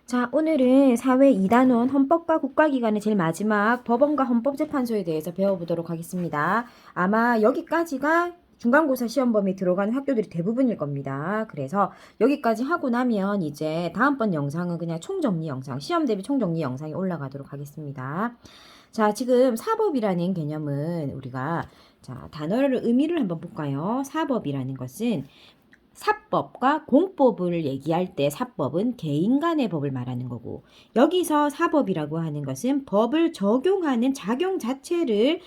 자, 오늘은 사회 2단원 헌법과 국가기관의 제일 마지막 법원과 헌법재판소에 대해서 배워보도록 하겠습니다. 아마 여기까지가 중간고사 시험 범위 들어가는 학교들이 대부분일 겁니다. 그래서 여기까지 하고 나면 이제 다음번 영상은 그냥 총정리 영상, 시험 대비 총정리 영상이 올라가도록 하겠습니다. 자, 지금 사법이라는 개념은 우리가 단어를 의미를 한번 볼까요? 사법이라는 것은 사법과 공법을 얘기할 때 사법은 개인 간의 법을 말하는 거고, 여기서 사법이라고 하는 것은 법을 적용하는 작용 자체를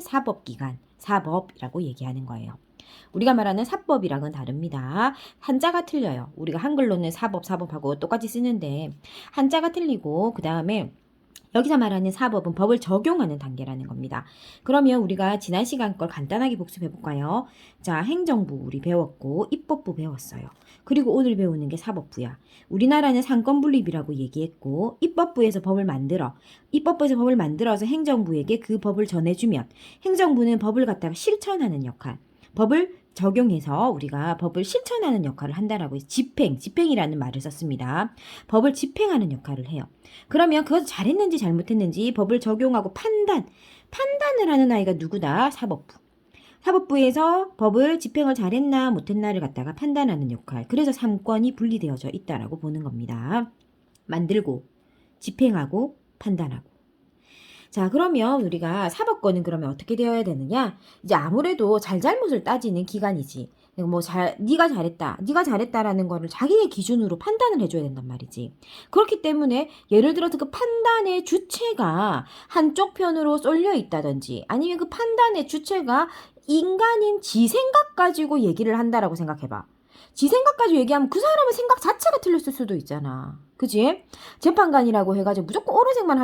사법기관, 사법이라고 얘기하는 거예요. 우리가 말하는 사법이랑은 다릅니다. 한자가 틀려요. 우리가 한글로는 사법하고 똑같이 쓰는데 한자가 틀리고, 그 다음에 여기서 말하는 사법은 법을 적용하는 단계라는 겁니다. 그러면 우리가 지난 시간 걸 간단하게 복습해 볼까요? 자, 행정부 우리 배웠고 입법부 배웠어요. 그리고 오늘 배우는 게 사법부야. 우리나라는 상권분립이라고 얘기했고 입법부에서 법을 만들어서 행정부에게 그 법을 전해주면 행정부는 법을 갖다가 실천하는 역할, 법을 적용해서 우리가 법을 실천하는 역할을 한다라고 해서 집행이라는 말을 썼습니다. 법을 집행하는 역할을 해요. 그러면 그것을 잘했는지 잘못했는지 법을 적용하고 판단을 하는 아이가 누구다? 사법부. 사법부에서 법을 집행을 잘했나 못했나를 갖다가 판단하는 역할. 그래서 3권이 분리되어져 있다라고 보는 겁니다. 만들고, 집행하고, 판단하고. 자, 그러면 우리가 사법권은 그러면 어떻게 되어야 되느냐? 이제 아무래도 잘잘못을 따지는 기관이지. 네가 잘했다라는 거를 자기의 기준으로 판단을 해줘야 된단 말이지. 그렇기 때문에 예를 들어서 그 판단의 주체가 한쪽 편으로 쏠려 있다든지, 아니면 그 판단의 주체가 인간인 지 생각 가지고 얘기를 한다라고 생각해봐. 지 생각 가지고 얘기하면 그 사람의 생각 자체가 틀렸을 수도 있잖아. 그지? 재판관이라고 해가지고 무조건 옳은 생각만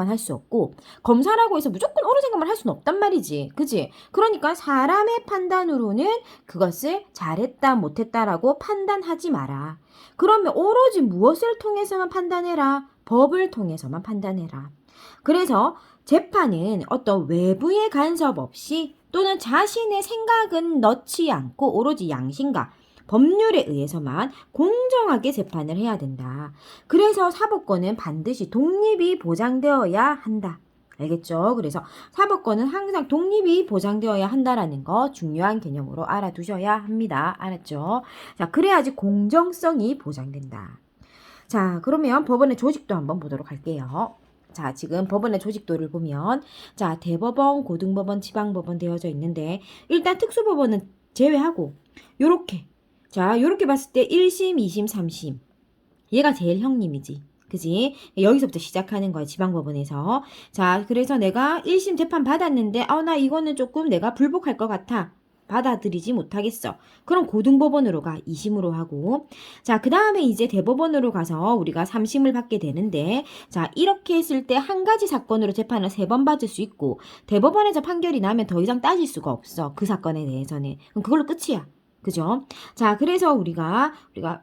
할 수 없고, 검사라고 해서 무조건 옳은 생각만 할 수는 없단 말이지. 그지? 그러니까 사람의 판단으로는 그것을 잘했다, 못했다라고 판단하지 마라. 그러면 오로지 무엇을 통해서만 판단해라? 법을 통해서만 판단해라. 그래서 재판은 어떤 외부의 간섭 없이 또는 자신의 생각은 넣지 않고 오로지 양심과 법률에 의해서만 공정하게 재판을 해야 된다. 그래서 사법권은 반드시 독립이 보장되어야 한다. 알겠죠? 그래서 사법권은 항상 독립이 보장되어야 한다라는 거 중요한 개념으로 알아두셔야 합니다. 알았죠? 자, 그래야지 공정성이 보장된다. 자, 그러면 법원의 조직도 한번 보도록 할게요. 자, 지금 법원의 조직도를 보면, 자, 대법원, 고등법원, 지방법원 되어져 있는데, 일단 특수법원은 제외하고, 요렇게 봤을 때 1심, 2심, 3심. 얘가 제일 형님이지. 그지? 여기서부터 시작하는 거야, 지방법원에서. 자, 그래서 내가 1심 재판 받았는데, 나 이거는 조금 내가 불복할 것 같아. 받아들이지 못하겠어. 그럼 고등법원으로 가. 2심으로 하고. 자, 그 다음에 이제 대법원으로 가서 우리가 3심을 받게 되는데, 자, 이렇게 했을 때 한 가지 사건으로 재판을 3번 받을 수 있고, 대법원에서 판결이 나면 더 이상 따질 수가 없어. 그 사건에 대해서는. 그럼 그걸로 끝이야. 그죠? 자, 그래서 우리가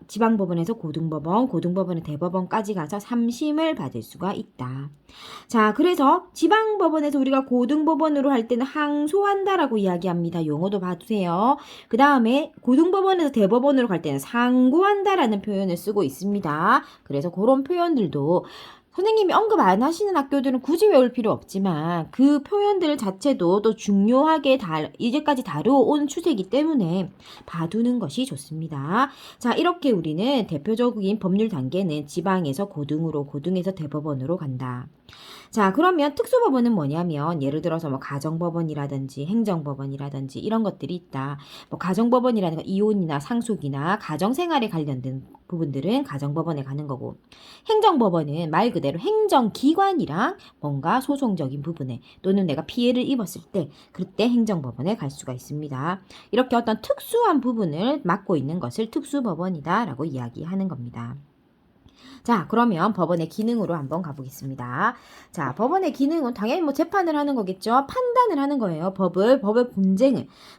지방법원에서 고등법원에 대법원까지 가서 3심을 받을 수가 있다. 자, 그래서 지방법원에서 우리가 고등법원으로 할 때는 항소한다라고 이야기합니다. 용어도 봐두세요. 그 다음에 고등법원에서 대법원으로 갈 때는 상고한다라는 표현을 쓰고 있습니다. 그래서 그런 표현들도 선생님이 언급 안 하시는 학교들은 굳이 외울 필요 없지만 그 표현들 자체도 또 중요하게 이제까지 다루어온 추세이기 때문에 봐두는 것이 좋습니다. 자, 이렇게 우리는 대표적인 법률 단계는 지방에서 고등으로, 고등에서 대법원으로 간다. 자, 그러면 특수법원은 뭐냐면 예를 들어서 가정법원이라든지 행정법원이라든지 이런 것들이 있다. 가정법원이라는 건 이혼이나 상속이나 가정생활에 관련된 부분들은 가정법원에 가는 거고, 행정법원은 말 그대로 행정기관이랑 뭔가 소송적인 부분에 또는 내가 피해를 입었을 때 그때 행정법원에 갈 수가 있습니다. 이렇게 어떤 특수한 부분을 맡고 있는 것을 특수법원이다 라고 이야기하는 겁니다. 자, 그러면 법원의 기능으로 한번 가보겠습니다. 자, 법원의 기능은 당연히 재판을 하는 거겠죠. 판단을 하는 거예요.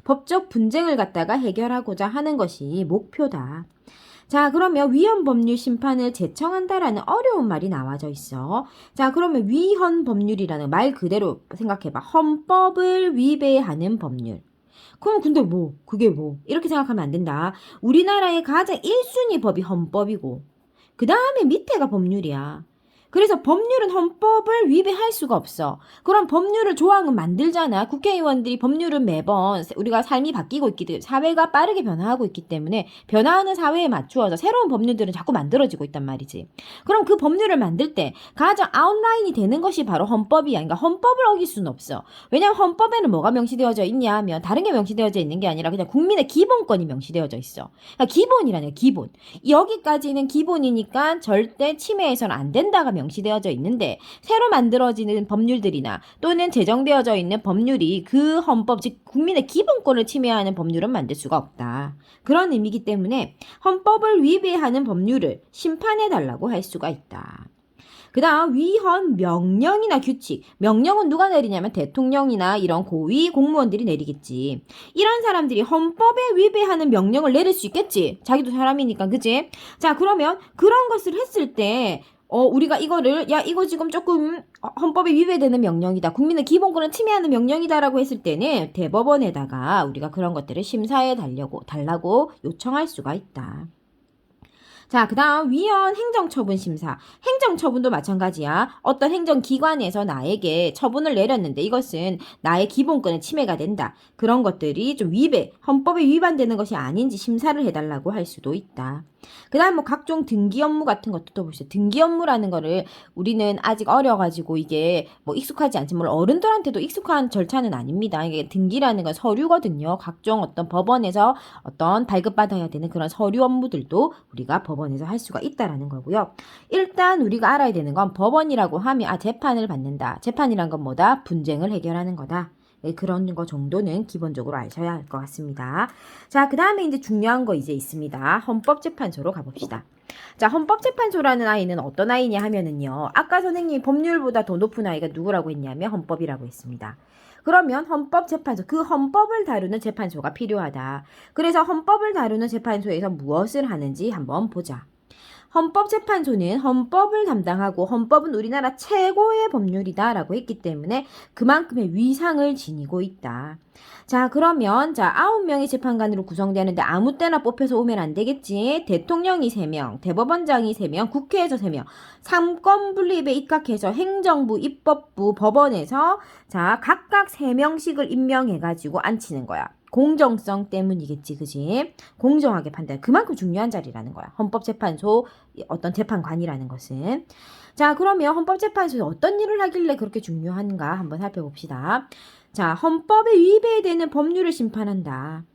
법적 분쟁을 갖다가 해결하고자 하는 것이 목표다. 자, 그러면 위헌 법률 심판을 제청한다라는 어려운 말이 나와져 있어. 자, 그러면 위헌 법률이라는 말 그대로 생각해봐. 헌법을 위배하는 법률. 그럼 근데 뭐 그게 뭐 이렇게 생각하면 안 된다. 우리나라의 가장 1순위 법이 헌법이고 그 다음에 밑에가 법률이야. 그래서 법률은 헌법을 위배할 수가 없어. 그럼 법률을 조항은 만들잖아. 국회의원들이 법률은 매번 우리가 삶이 바뀌고 있기 때문에 사회가 빠르게 변화하고 있기 때문에 변화하는 사회에 맞추어서 새로운 법률들은 자꾸 만들어지고 있단 말이지. 그럼 그 법률을 만들 때 가장 아웃라인이 되는 것이 바로 헌법이야. 그러니까 헌법을 어길 수는 없어. 왜냐하면 헌법에는 뭐가 명시되어져 있냐 하면 다른 게 명시되어져 있는 게 아니라 그냥 국민의 기본권이 명시되어져 있어. 그러니까 기본이라는 기본. 여기까지는 기본이니까 절대 침해해서는 안 된다가 명시되어져 있는데 새로 만들어지는 법률들이나 또는 제정되어져 있는 법률이 그 헌법 즉 국민의 기본권을 침해하는 법률은 만들 수가 없다. 그런 의미이기 때문에 헌법을 위배하는 법률을 심판해달라고 할 수가 있다. 그 다음 위헌 명령이나 규칙. 명령은 누가 내리냐면 대통령이나 이런 고위 공무원들이 내리겠지. 이런 사람들이 헌법에 위배하는 명령을 내릴 수 있겠지. 자기도 사람이니까 그치? 자 그러면 그런 것을 했을 때 우리가 이거를 야 이거 지금 조금 헌법에 위배되는 명령이다. 국민의 기본권을 침해하는 명령이다라고 했을 때는 대법원에다가 우리가 그런 것들을 심사해 달라고 요청할 수가 있다. 자, 그 다음 위헌 행정처분 심사. 행정처분도 마찬가지야. 어떤 행정기관에서 나에게 처분을 내렸는데 이것은 나의 기본권의 침해가 된다. 그런 것들이 좀 헌법에 위반되는 것이 아닌지 심사를 해달라고 할 수도 있다. 그 다음 뭐 각종 등기 업무 같은 것도 또 보시죠. 등기 업무라는 거를 우리는 아직 어려가지고 이게 뭐 익숙하지 않지만 물론 어른들한테도 익숙한 절차는 아닙니다. 이게 등기라는 건 서류거든요. 각종 어떤 법원에서 어떤 발급받아야 되는 그런 서류 업무들도 우리가 법원에서 할 수가 있다라는 거고요. 일단 우리가 알아야 되는 건 법원이라고 하면 재판을 받는다. 재판이란 건 뭐다? 분쟁을 해결하는 거다. 그런 거 정도는 기본적으로 아셔야 할 것 같습니다. 자, 그 다음에 이제 중요한 거 이제 있습니다. 헌법재판소로 가봅시다. 자, 헌법재판소라는 아이는 어떤 아이냐 하면은요. 아까 선생님이 법률보다 더 높은 아이가 누구라고 했냐면 헌법이라고 했습니다. 그러면 헌법재판소, 그 헌법을 다루는 재판소가 필요하다. 그래서 헌법을 다루는 재판소에서 무엇을 하는지 한번 보자. 헌법재판소는 헌법을 담당하고 헌법은 우리나라 최고의 법률이다라고 했기 때문에 그만큼의 위상을 지니고 있다. 자, 그러면 9명의 재판관으로 구성되는데 아무 때나 뽑혀서 오면 안 되겠지. 대통령이 3명, 대법원장이 3명, 국회에서 3명, 삼권 분립에 입각해서 행정부, 입법부, 법원에서 각각 3명씩을 임명해가지고 앉히는 거야. 공정성 때문이겠지, 그지? 공정하게 판단. 그만큼 중요한 자리라는 거야. 헌법재판소 어떤 재판관이라는 것은. 자, 그러면 헌법재판소는 어떤 일을 하길래 그렇게 중요한가 한번 살펴봅시다. 자, 헌법에 위배되는 법률을 심판한다.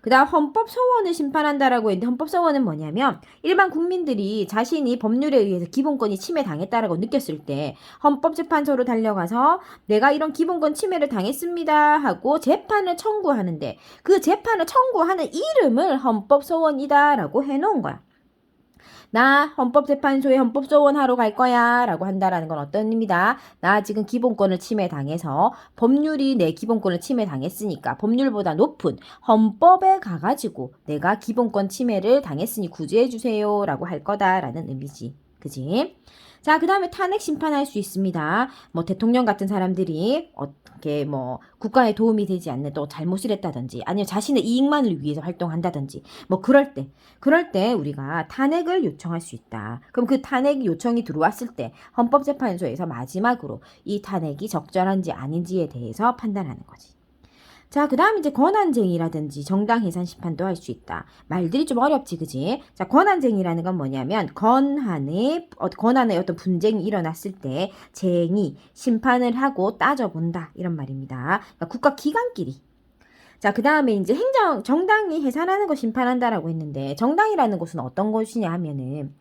그 다음 헌법소원을 심판한다라고 했는데 헌법소원은 뭐냐면 일반 국민들이 자신이 법률에 의해서 기본권이 침해당했다라고 느꼈을 때 헌법재판소로 달려가서 내가 이런 기본권 침해를 당했습니다 하고 재판을 청구하는데 그 재판을 청구하는 이름을 헌법소원이다라고 해놓은 거야. 나 헌법재판소에 헌법소원하러 갈 거야 라고 한다라는 건 어떤 의미다? 나 지금 기본권을 침해당해서 법률이 내 기본권을 침해당했으니까 법률보다 높은 헌법에 가가지고 내가 기본권 침해를 당했으니 구제해 주세요 라고 할 거다라는 의미지. 그지? 자, 그 다음에 탄핵 심판할 수 있습니다. 뭐 대통령 같은 사람들이 어떻게 뭐 국가에 도움이 되지 않는 또 잘못을 했다든지 아니면 자신의 이익만을 위해서 활동한다든지 뭐 그럴 때 우리가 탄핵을 요청할 수 있다. 그럼 그 탄핵 요청이 들어왔을 때 헌법재판소에서 마지막으로 이 탄핵이 적절한지 아닌지에 대해서 판단하는 거지. 자, 그 다음 이제 권한쟁의라든지 정당 해산 심판도 할 수 있다. 말들이 좀 어렵지, 그지? 자, 권한쟁의라는 건 뭐냐면 권한의 어떤 분쟁이 일어났을 때 심판을 하고 따져본다 이런 말입니다. 그러니까 국가 기관끼리. 자, 그 다음에 이제 정당이 해산하는 거 심판한다라고 했는데 정당이라는 것은 어떤 것이냐 하면은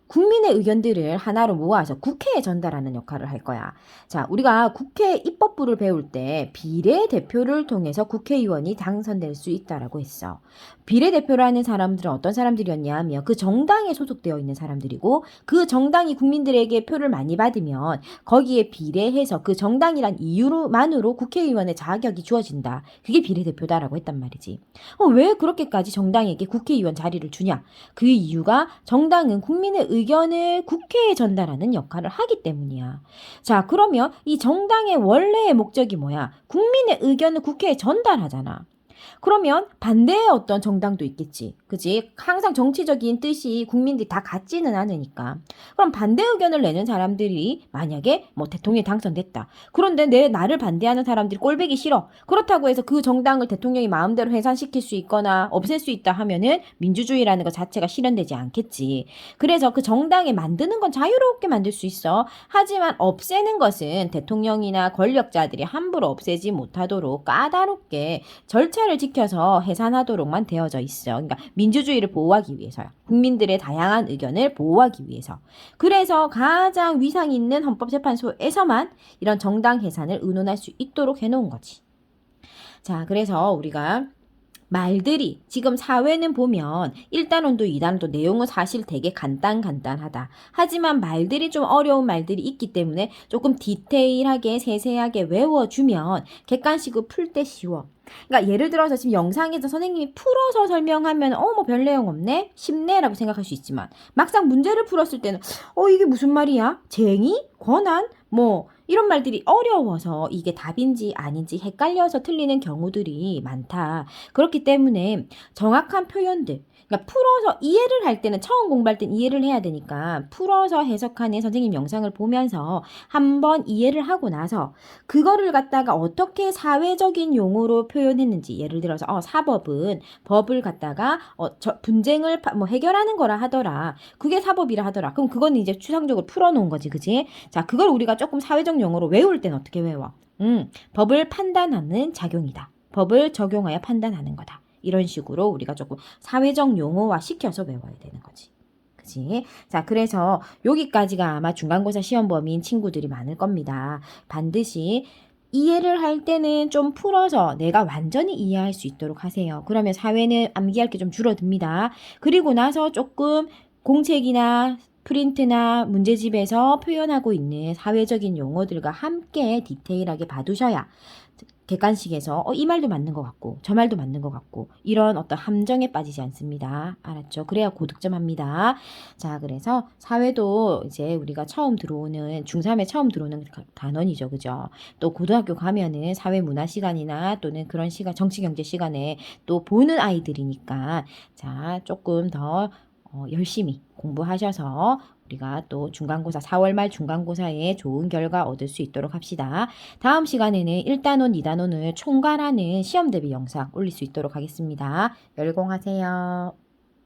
국민의 의견들을 하나로 모아서 국회에 전달하는 역할을 할 거야. 자, 우리가 국회 입법부를 배울 때 비례대표를 통해서 국회의원이 당선될 수 있다라고 했어. 비례대표라는 사람들은 어떤 사람들이었냐 하면 그 정당에 소속되어 있는 사람들이고 그 정당이 국민들에게 표를 많이 받으면 거기에 비례해서 그 정당이란 이유만으로 국회의원의 자격이 주어진다. 그게 비례대표다라고 했단 말이지. 왜 그렇게까지 정당에게 국회의원 자리를 주냐? 그 이유가 정당은 국민의 의견을 국회에 전달하는 역할을 하기 때문이야. 자, 그러면 이 정당의 원래의 목적이 뭐야? 국민의 의견을 국회에 전달하잖아. 그러면 반대의 어떤 정당도 있겠지. 그지? 항상 정치적인 뜻이 국민들이 다 같지는 않으니까. 그럼 반대 의견을 내는 사람들이 만약에 뭐 대통령이 당선됐다. 그런데 나를 반대하는 사람들이 꼴보기 싫어. 그렇다고 해서 그 정당을 대통령이 마음대로 해산시킬 수 있거나 없앨 수 있다 하면은 민주주의라는 것 자체가 실현되지 않겠지. 그래서 그 정당에 만드는 건 자유롭게 만들 수 있어. 하지만 없애는 것은 대통령이나 권력자들이 함부로 없애지 못하도록 까다롭게 절차를 지켜서 해산하도록만 되어져 있어. 그러니까 민주주의를 보호하기 위해서요. 국민들의 다양한 의견을 보호하기 위해서. 그래서 가장 위상 있는 헌법재판소에서만 이런 정당 해산을 의논할 수 있도록 해놓은 거지. 자, 그래서 우리가 말들이 지금 사회는 보면 1단원도 2단원도 내용은 사실 되게 간단하다. 하지만 말들이 좀 어려운 말들이 있기 때문에 조금 디테일하게 세세하게 외워주면 객관식으로 풀 때 쉬워. 그러니까 예를 들어서 지금 영상에서 선생님이 풀어서 설명하면 뭐 별 내용 없네? 쉽네? 라고 생각할 수 있지만 막상 문제를 풀었을 때는 이게 무슨 말이야? 쟁의? 권한? 뭐 이런 말들이 어려워서 이게 답인지 아닌지 헷갈려서 틀리는 경우들이 많다. 그렇기 때문에 정확한 표현들, 그러니까 풀어서 이해를 할 때는 처음 공부할 땐 이해를 해야 되니까 풀어서 해석하는 선생님 영상을 보면서 한번 이해를 하고 나서 그거를 갖다가 어떻게 사회적인 용어로 표현했는지, 예를 들어서 사법은 법을 갖다가 분쟁을 뭐 해결하는 거라 하더라. 그게 사법이라 하더라. 그럼 그거는 이제 추상적으로 풀어놓은 거지, 그지? 자, 그걸 우리가 조금 사회적 용어로 외울 땐 어떻게 외워? 법을 판단하는 작용이다. 법을 적용하여 판단하는 거다. 이런 식으로 우리가 조금 사회적 용어화 시켜서 외워야 되는 거지. 그치? 자, 그래서 여기까지가 아마 중간고사 시험 범위인 친구들이 많을 겁니다. 반드시 이해를 할 때는 좀 풀어서 내가 완전히 이해할 수 있도록 하세요. 그러면 사회는 암기할 게 좀 줄어듭니다. 그리고 나서 조금 공책이나 프린트나 문제집에서 표현하고 있는 사회적인 용어들과 함께 디테일하게 봐두셔야 객관식에서 이 말도 맞는 것 같고 저 말도 맞는 것 같고 이런 어떤 함정에 빠지지 않습니다. 알았죠? 그래야 고득점합니다. 자, 그래서 사회도 이제 우리가 처음 들어오는 중3에 처음 들어오는 단원이죠. 그죠? 또 고등학교 가면은 사회문화 시간이나 또는 그런 시간 정치경제 시간에 또 보는 아이들이니까 자, 조금 더 열심히 공부하셔서 우리가 또 중간고사 4월 말 중간고사에 좋은 결과 얻을 수 있도록 합시다. 다음 시간에는 1단원, 2단원을 총괄하는 시험 대비 영상 올릴 수 있도록 하겠습니다. 열공하세요.